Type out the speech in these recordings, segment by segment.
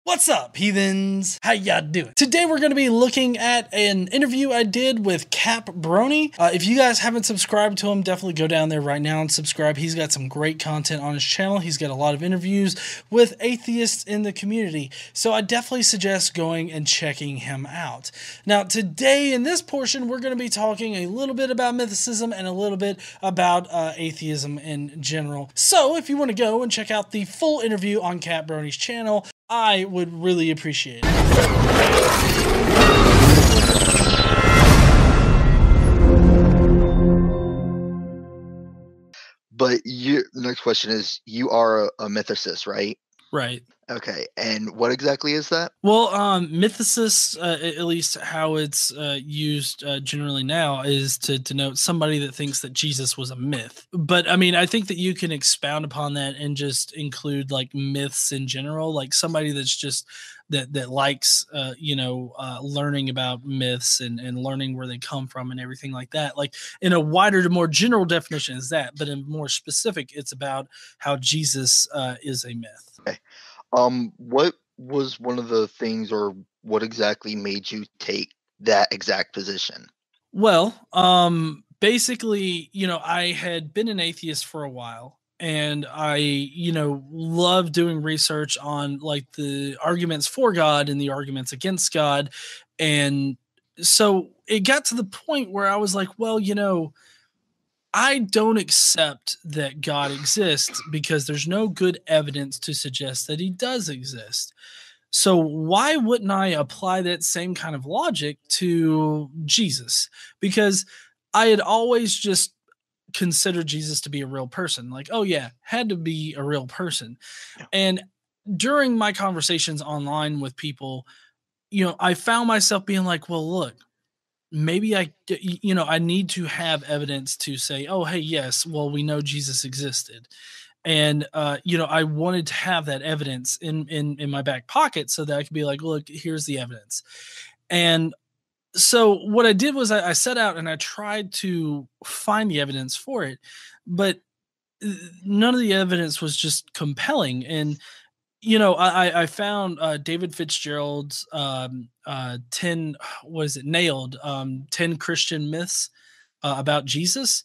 What's up, heathens? How y'all doing? Today we're going to be looking at an interview I did with Brony. If you guys haven't subscribed to him, definitely go down there right now and subscribe. He's got some great content on his channel. He's got a lot of interviews with atheists in the community, so I definitely suggest going and checking him out. Now, today in this portion, we're going to be talking a little bit about mythicism and a little bit about atheism in general. So if you want to go and check out the full interview on Brony's channel, I would really appreciate it. But the next question is, you are a mythicist, right? Right. Okay, and what exactly is that? Well, mythicist, at least how it's used generally now, is to denote somebody that thinks that Jesus was a myth. But I mean, I think that you can expound upon that and just include like myths in general, like somebody that's just that likes learning about myths and learning where they come from and everything like that. Like in a wider, more general definition is that, but in more specific, it's about how Jesus is a myth. Okay. What was one of the things, or what exactly made you take that exact position? Well, basically, I had been an atheist for a while, and I, love doing research on like the arguments for God and the arguments against God. And so it got to the point where I was like, well, I don't accept that God exists because there's no good evidence to suggest that he does exist. So why wouldn't I apply that same kind of logic to Jesus? Because I had always just considered Jesus to be a real person. Like, oh yeah, had to be a real person. Yeah. And during my conversations online with people, I found myself being like, well, look, maybe I need to have evidence to say, oh, hey, yes, well, we know Jesus existed. And, I wanted to have that evidence in my back pocket so that I could be like, look, here's the evidence. And so what I did was I set out and I tried to find the evidence for it, but none of the evidence was just compelling. And I found David Fitzgerald's 10, what is it, Nailed, 10 Christian myths about Jesus.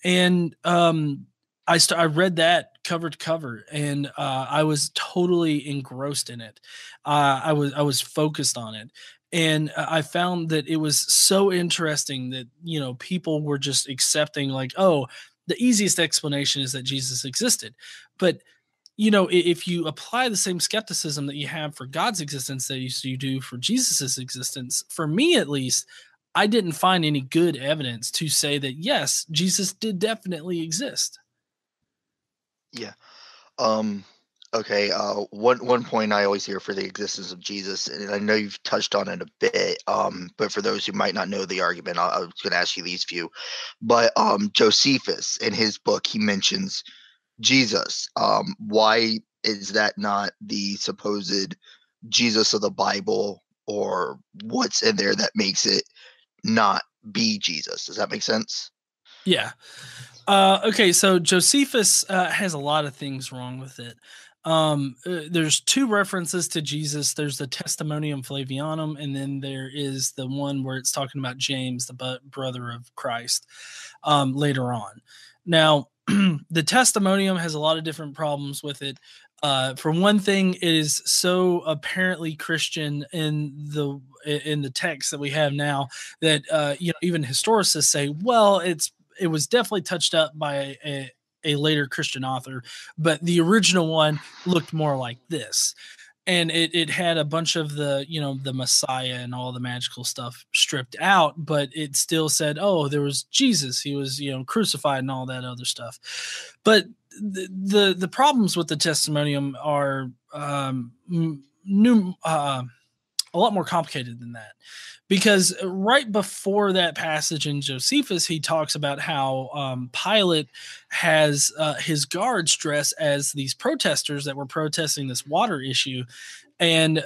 And I read that cover to cover, and I was totally engrossed in it. I was focused on it. And I found that it was so interesting that, people were just accepting like, oh, the easiest explanation is that Jesus existed. But if you apply the same skepticism that you have for God's existence that you do for Jesus's existence, for me at least, I didn't find any good evidence to say that, yes, Jesus did definitely exist. Yeah. Okay. One point I always hear for the existence of Jesus, and I know you've touched on it a bit. But for those who might not know the argument, I was going to ask you these few. But Josephus, in his book, he mentions Jesus. Why is that not the supposed Jesus of the Bible, or what's in there that makes it not be Jesus? Does that make sense? Yeah. Okay, so Josephus has a lot of things wrong with it. There's two references to Jesus. There's the Testimonium Flavianum, and then there is the one where it's talking about James, the brother of Christ, later on. Now, the Testimonium has a lot of different problems with it. For one thing, it is so apparently Christian in the text that we have now that even historicists say, well, it was definitely touched up by a later Christian author, but the original one looked more like this. And it had a bunch of the Messiah and all the magical stuff stripped out, but it still said, oh, there was Jesus. He was, crucified and all that other stuff. But the problems with the Testimonium are a lot more complicated than that, because right before that passage in Josephus, he talks about how Pilate has his guards dress as these protesters that were protesting this water issue. And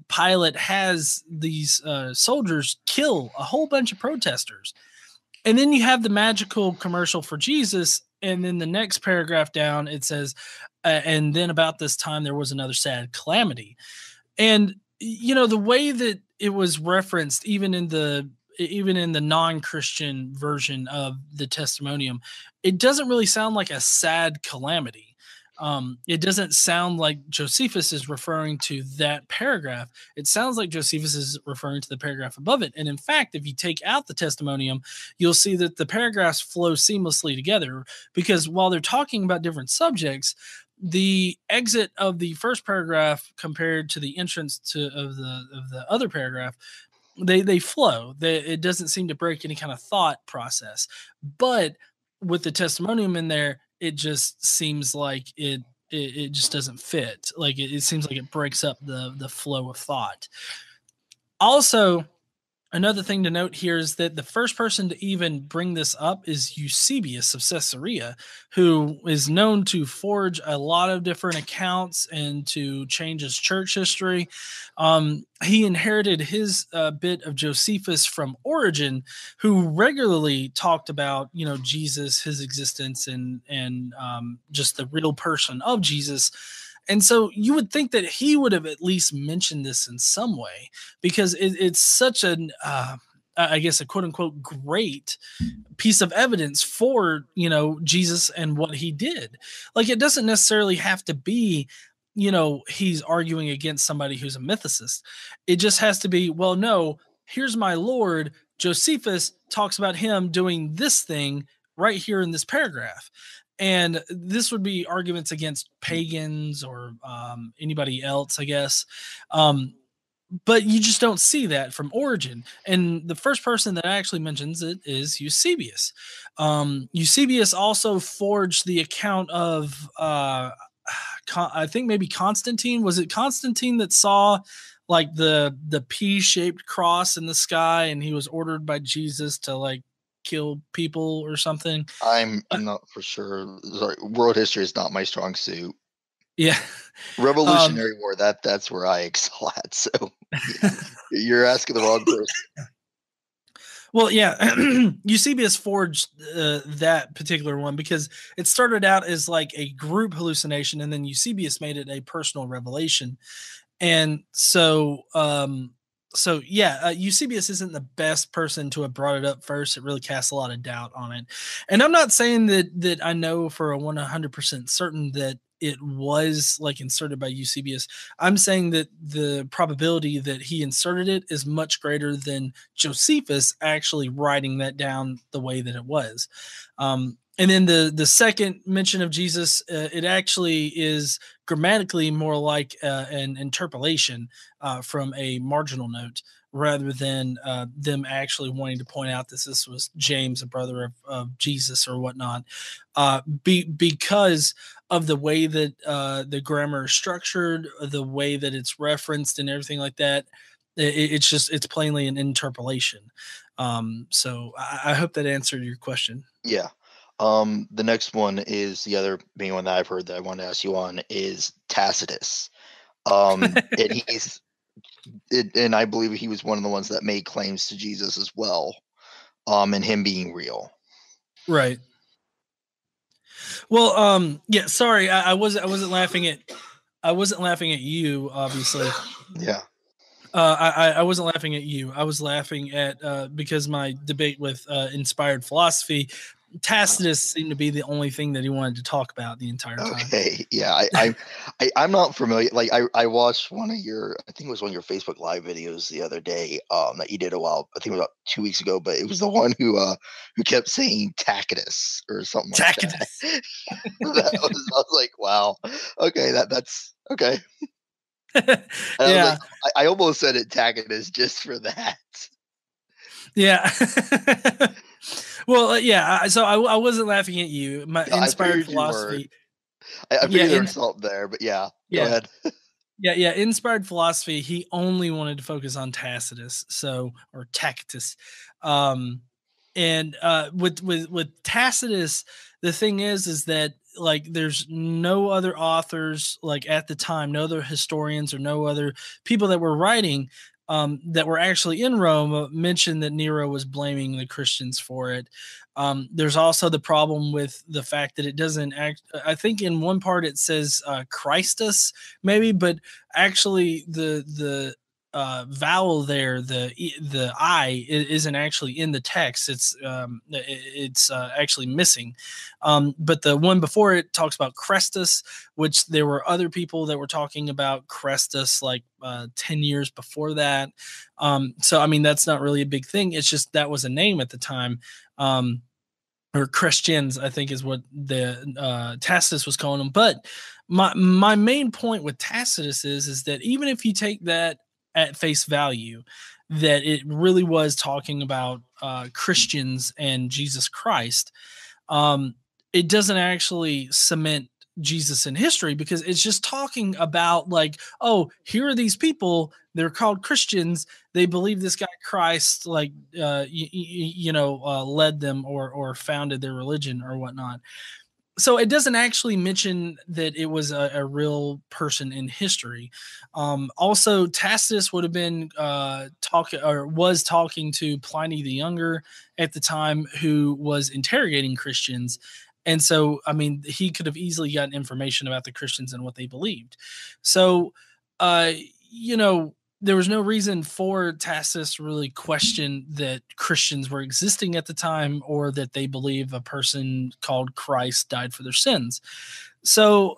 Pilate has these soldiers kill a whole bunch of protesters. And then you have the magical commercial for Jesus. And then the next paragraph down, it says, and then about this time, there was another sad calamity. And the way that it was referenced, even in the non-Christian version of the testimonium, it doesn't really sound like a sad calamity. It doesn't sound like Josephus is referring to that paragraph. It sounds like Josephus is referring to the paragraph above it. And in fact, if you take out the testimonium, you'll see that the paragraphs flow seamlessly together, because while they're talking about different subjects, the exit of the first paragraph compared to the entrance of the other paragraph, they flow. It doesn't seem to break any kind of thought process. But with the testimonium in there, it just seems like it just doesn't fit. Like it seems like it breaks up the flow of thought. Also, another thing to note here is that the first person to even bring this up is Eusebius of Caesarea, who is known to forge a lot of different accounts and to change his church history. He inherited his bit of Josephus from Origen, who regularly talked about, Jesus, his existence, and just the real person of Jesus. And so you would think that he would have at least mentioned this in some way, because it's such an, I guess, a quote unquote great piece of evidence for, Jesus and what he did. Like, it doesn't necessarily have to be, he's arguing against somebody who's a mythicist. It just has to be, well, no, here's my Lord. Josephus talks about him doing this thing right here in this paragraph. And this would be arguments against pagans or anybody else, I guess. But you just don't see that from Origen. And the first person that actually mentions it is Eusebius. Eusebius also forged the account of, I think maybe Constantine. Was it Constantine that saw like the P-shaped cross in the sky, and he was ordered by Jesus to like kill people or something? I'm not for sure. Sorry, world history is not my strong suit. Yeah. Revolutionary War, that's where I excel at. So yeah, you're asking the wrong person. Well, yeah, Eusebius forged that particular one because it started out as like a group hallucination, and then Eusebius made it a personal revelation. And so, Eusebius isn't the best person to have brought it up first. It really casts a lot of doubt on it. And I'm not saying that I know for a 100% certain that it was like inserted by Eusebius. I'm saying that the probability that he inserted it is much greater than Josephus actually writing that down the way that it was. And then the second mention of Jesus, it actually is grammatically more like an interpolation from a marginal note, rather than them actually wanting to point out that this was James, a brother of Jesus or whatnot, because of the way that the grammar is structured, the way that it's referenced and everything like that. It's plainly an interpolation. So I hope that answered your question. Yeah. The next one is the other main one that I've heard that I want to ask you on is Tacitus. And and I believe he was one of the ones that made claims to Jesus as well. And him being real. Right. Well, yeah, sorry, I wasn't laughing at you, obviously. Yeah. I wasn't laughing at you. I was laughing at because my debate with Inspired Philosophy, Tacitus seemed to be the only thing that he wanted to talk about the entire time. Okay, yeah, I'm not familiar. Like I watched one of your, I think it was one of your Facebook Live videos the other day, that you did a while, I think about 2 weeks ago. But it was the one who kept saying Tacitus or something like Tacitus. that. I was like, wow, okay, that's okay. Yeah, I almost said it Tacitus just for that. Yeah. Well, yeah. So I wasn't laughing at you. My Inspired Philosophy. I figured there was something there, but yeah. Go ahead. Yeah. Inspired Philosophy. He only wanted to focus on Tacitus, or Tacitus. And with Tacitus, the thing is that like there's no other authors like at the time, no other historians or no other people that were writing that were actually in Rome mentioned that Nero was blaming the Christians for it. There's also the problem with the fact that it doesn't act. I think in one part it says Christus, maybe, but actually the vowel there, the I isn't actually in the text. It's actually missing. But the one before it talks about Crestus, which there were other people that were talking about Crestus like 10 years before that. So I mean that's not really a big thing. It's just that was a name at the time. Or Christians, I think is what the Tacitus was calling them. But my main point with Tacitus is that even if you take that at face value, that it really was talking about Christians and Jesus Christ, it doesn't actually cement Jesus in history, because it's just talking about like, oh, here are these people, they're called Christians, they believe this guy Christ like led them or founded their religion or whatnot. So it doesn't actually mention that it was a real person in history. Also, Tacitus would have been was talking to Pliny the Younger at the time, who was interrogating Christians. And so, I mean, he could have easily gotten information about the Christians and what they believed. So, uh, you know, there was no reason for Tacitus to really question that Christians were existing at the time, or that they believe a person called Christ died for their sins. So,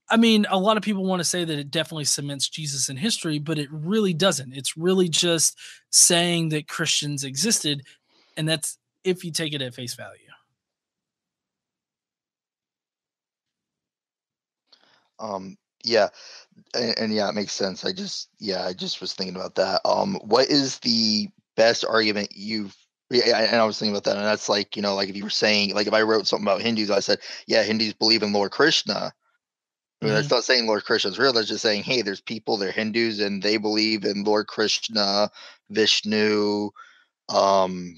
I mean, a lot of people want to say that it definitely cements Jesus in history, but it really doesn't. It's really just saying that Christians existed, and that's if you take it at face value. Yeah, and yeah, it makes sense. I just was thinking about that. What is the best argument you've? Yeah, and I was thinking about that, and that's like, like if you were saying, like if I wrote something about Hindus, I said, yeah, Hindus believe in Lord Krishna. I mean, that's Mhm. not saying Lord Krishna's real. That's just saying, hey, there's people, they're Hindus, and they believe in Lord Krishna, Vishnu. Um,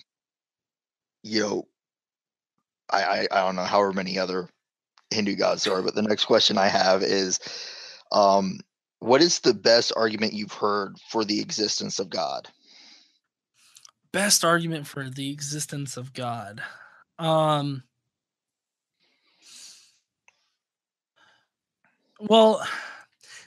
you know, I don't know however many other Hindu gods are, but the next question I have is, um, what is the best argument you've heard for the existence of God? Best argument for the existence of God. Um, well,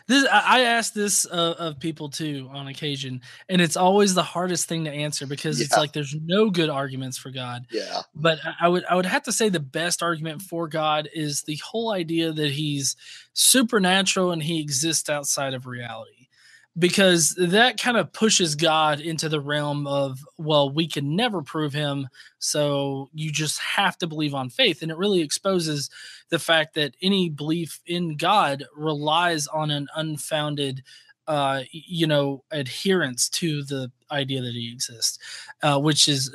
I ask this of people too on occasion, and it's always the hardest thing to answer, because it's Yeah, like there's no good arguments for God. yeah, But I would have to say the best argument for God is the whole idea that he's supernatural and he exists outside of reality. Because that kind of pushes God into the realm of, well, we can never prove him, so you just have to believe on faith. And it really exposes the fact that any belief in God relies on an unfounded adherence to the idea that he exists, which is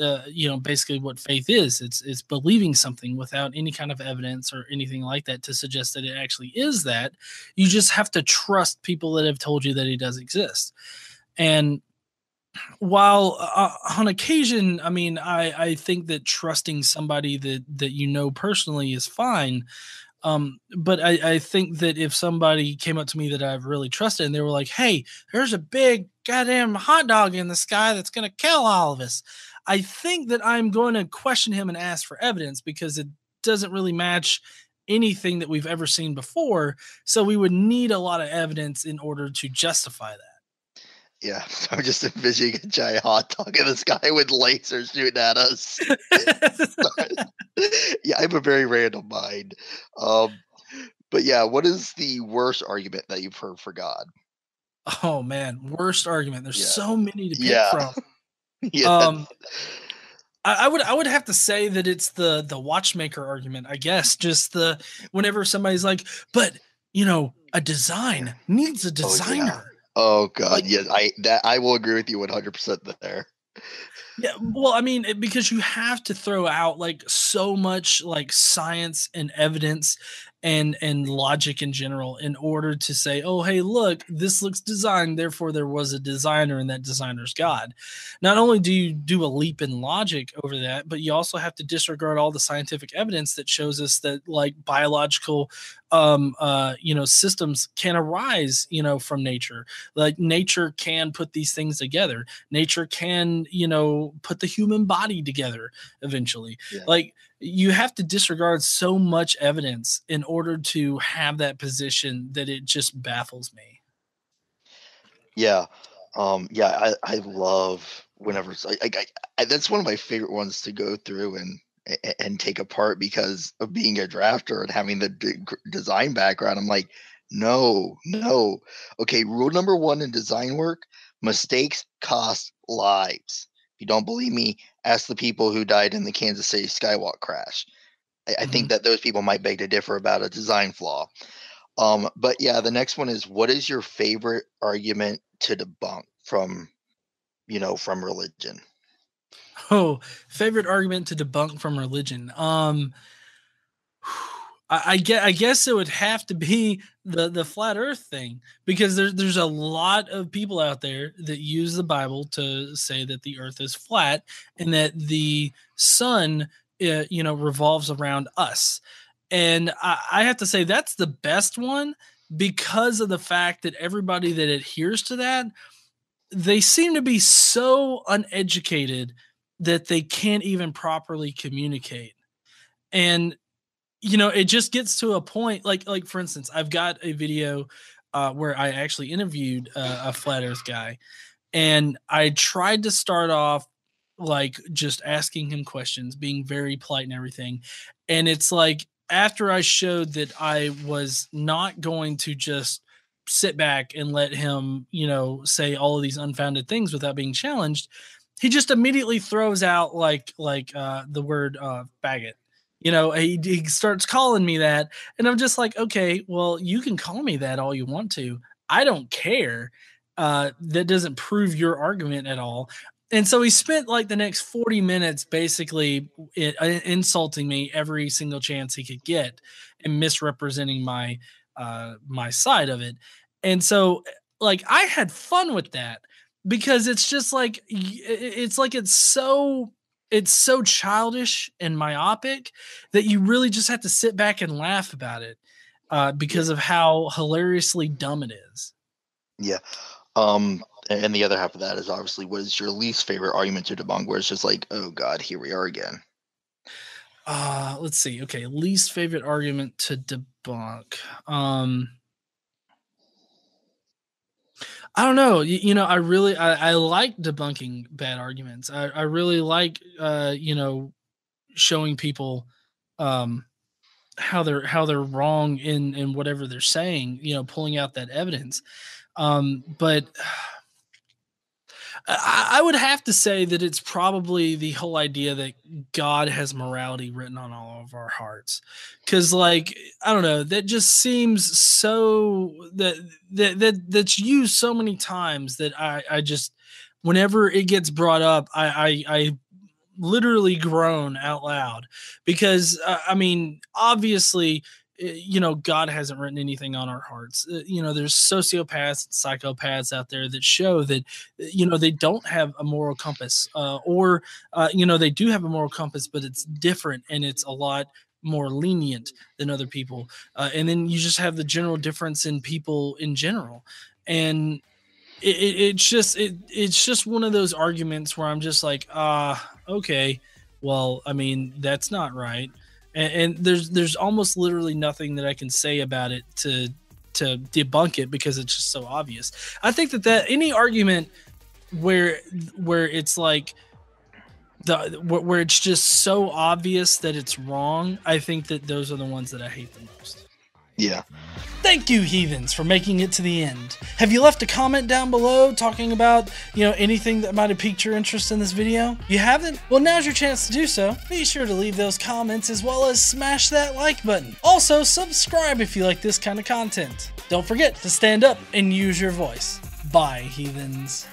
basically what faith is. It's believing something without any kind of evidence or anything like that to suggest that it actually is that. You just have to trust people that have told you that he does exist. And while on occasion, I mean, I think that trusting somebody that personally is fine. But I think that if somebody came up to me that I've really trusted and they were like, hey, there's a big goddamn hot dog in the sky that's going to kill all of us, I think that I'm going to question him and ask for evidence, because it doesn't really match anything that we've ever seen before. So we would need a lot of evidence in order to justify yeah. So I'm just envisioning a giant hot dog in the sky with lasers shooting at us. that. Yeah, I have a very random mind. Um, but yeah, what is the worst argument that you've heard for God? Oh man, worst argument. There's Yeah, so many to pick yeah, from. yeah. Um, I would have to say that it's the watchmaker argument, I guess. Just the whenever somebody's like, but a design needs a Oh yeah. designer. Oh God, Like, yes. I will agree with you 100% there. yeah, well, I mean, because you have to throw out like so much like science and evidence and logic in general in order to say, oh, hey, look, this looks designed, therefore there was a designer and that designer's God. Not only do you do a leap in logic over that, but you also have to disregard all the scientific evidence that shows us that like biological systems can arise, from nature. Like nature can put these things together. Nature can, put the human body together eventually. Yeah. Like you have to disregard so much evidence in order to have that position that it just baffles me. Yeah. I love whenever it's that's one of my favorite ones to go through and take apart because of being a drafter and having the design background. I'm like, no. Okay, rule number one in design work: mistakes cost lives. If you don't believe me, ask the people who died in the Kansas City Skywalk crash. I think that those people might beg to differ about a design flaw. But yeah, the next one is, what is your favorite argument to debunk from religion? Oh, favorite argument to debunk from religion. I guess it would have to be the flat Earth thing, because there's a lot of people out there that use the Bible to say that the Earth is flat and that the sun, revolves around us. And I have to say that's the best one, because of the fact that everybody that adheres to that, they seem to be so uneducated that they can't even properly communicate. And it just gets to a point, like for instance, I've got a video where I actually interviewed a flat Earth guy, and I tried to start off like just asking him questions, being very polite and everything. And it's like, after I showed that I was not going to just sit back and let him, say all of these unfounded things without being challenged, he just immediately throws out the word faggot. He starts calling me that, and I'm just like, okay, well, you can call me that all you want to. I don't care. That doesn't prove your argument at all. And so he spent like the next 40 minutes basically insulting me every single chance he could get and misrepresenting my side of it. And so like I had fun with that, because it's just like it's so childish and myopic that you really just have to sit back and laugh about it because of how hilariously dumb it is. Yeah. And the other half of that is obviously, what is your least favorite argument to debunk, where it's just like, oh God, here we are again. Let's see. Okay. Least favorite argument to debunk. I don't know. I like debunking bad arguments. I really like, showing people, how they're wrong in whatever they're saying, pulling out that evidence. But I would have to say that it's probably the whole idea that God has morality written on all of our hearts. Cause like, I don't know, that just seems so that's used so many times that I just, whenever it gets brought up, I literally groan out loud, because obviously, God hasn't written anything on our hearts. There's sociopaths and psychopaths out there that show that, they don't have a moral compass, or they do have a moral compass, but it's different and it's a lot more lenient than other people. And then you just have the general difference in people in general. And it's just one of those arguments where I'm just like, okay, well, that's not right. And there's almost literally nothing that I can say about it to debunk it, because it's just so obvious. I think that any argument where it's like where it's just so obvious that it's wrong, I think that those are the ones that I hate the most. Yeah. Thank you, heathens, for making it to the end. Have you left a comment down below talking about, anything that might have piqued your interest in this video? You haven't? Well, now's your chance to do so. Be sure to leave those comments, as well as smash that like button. Also, subscribe if you like this kind of content. Don't forget to stand up and use your voice. Bye, heathens.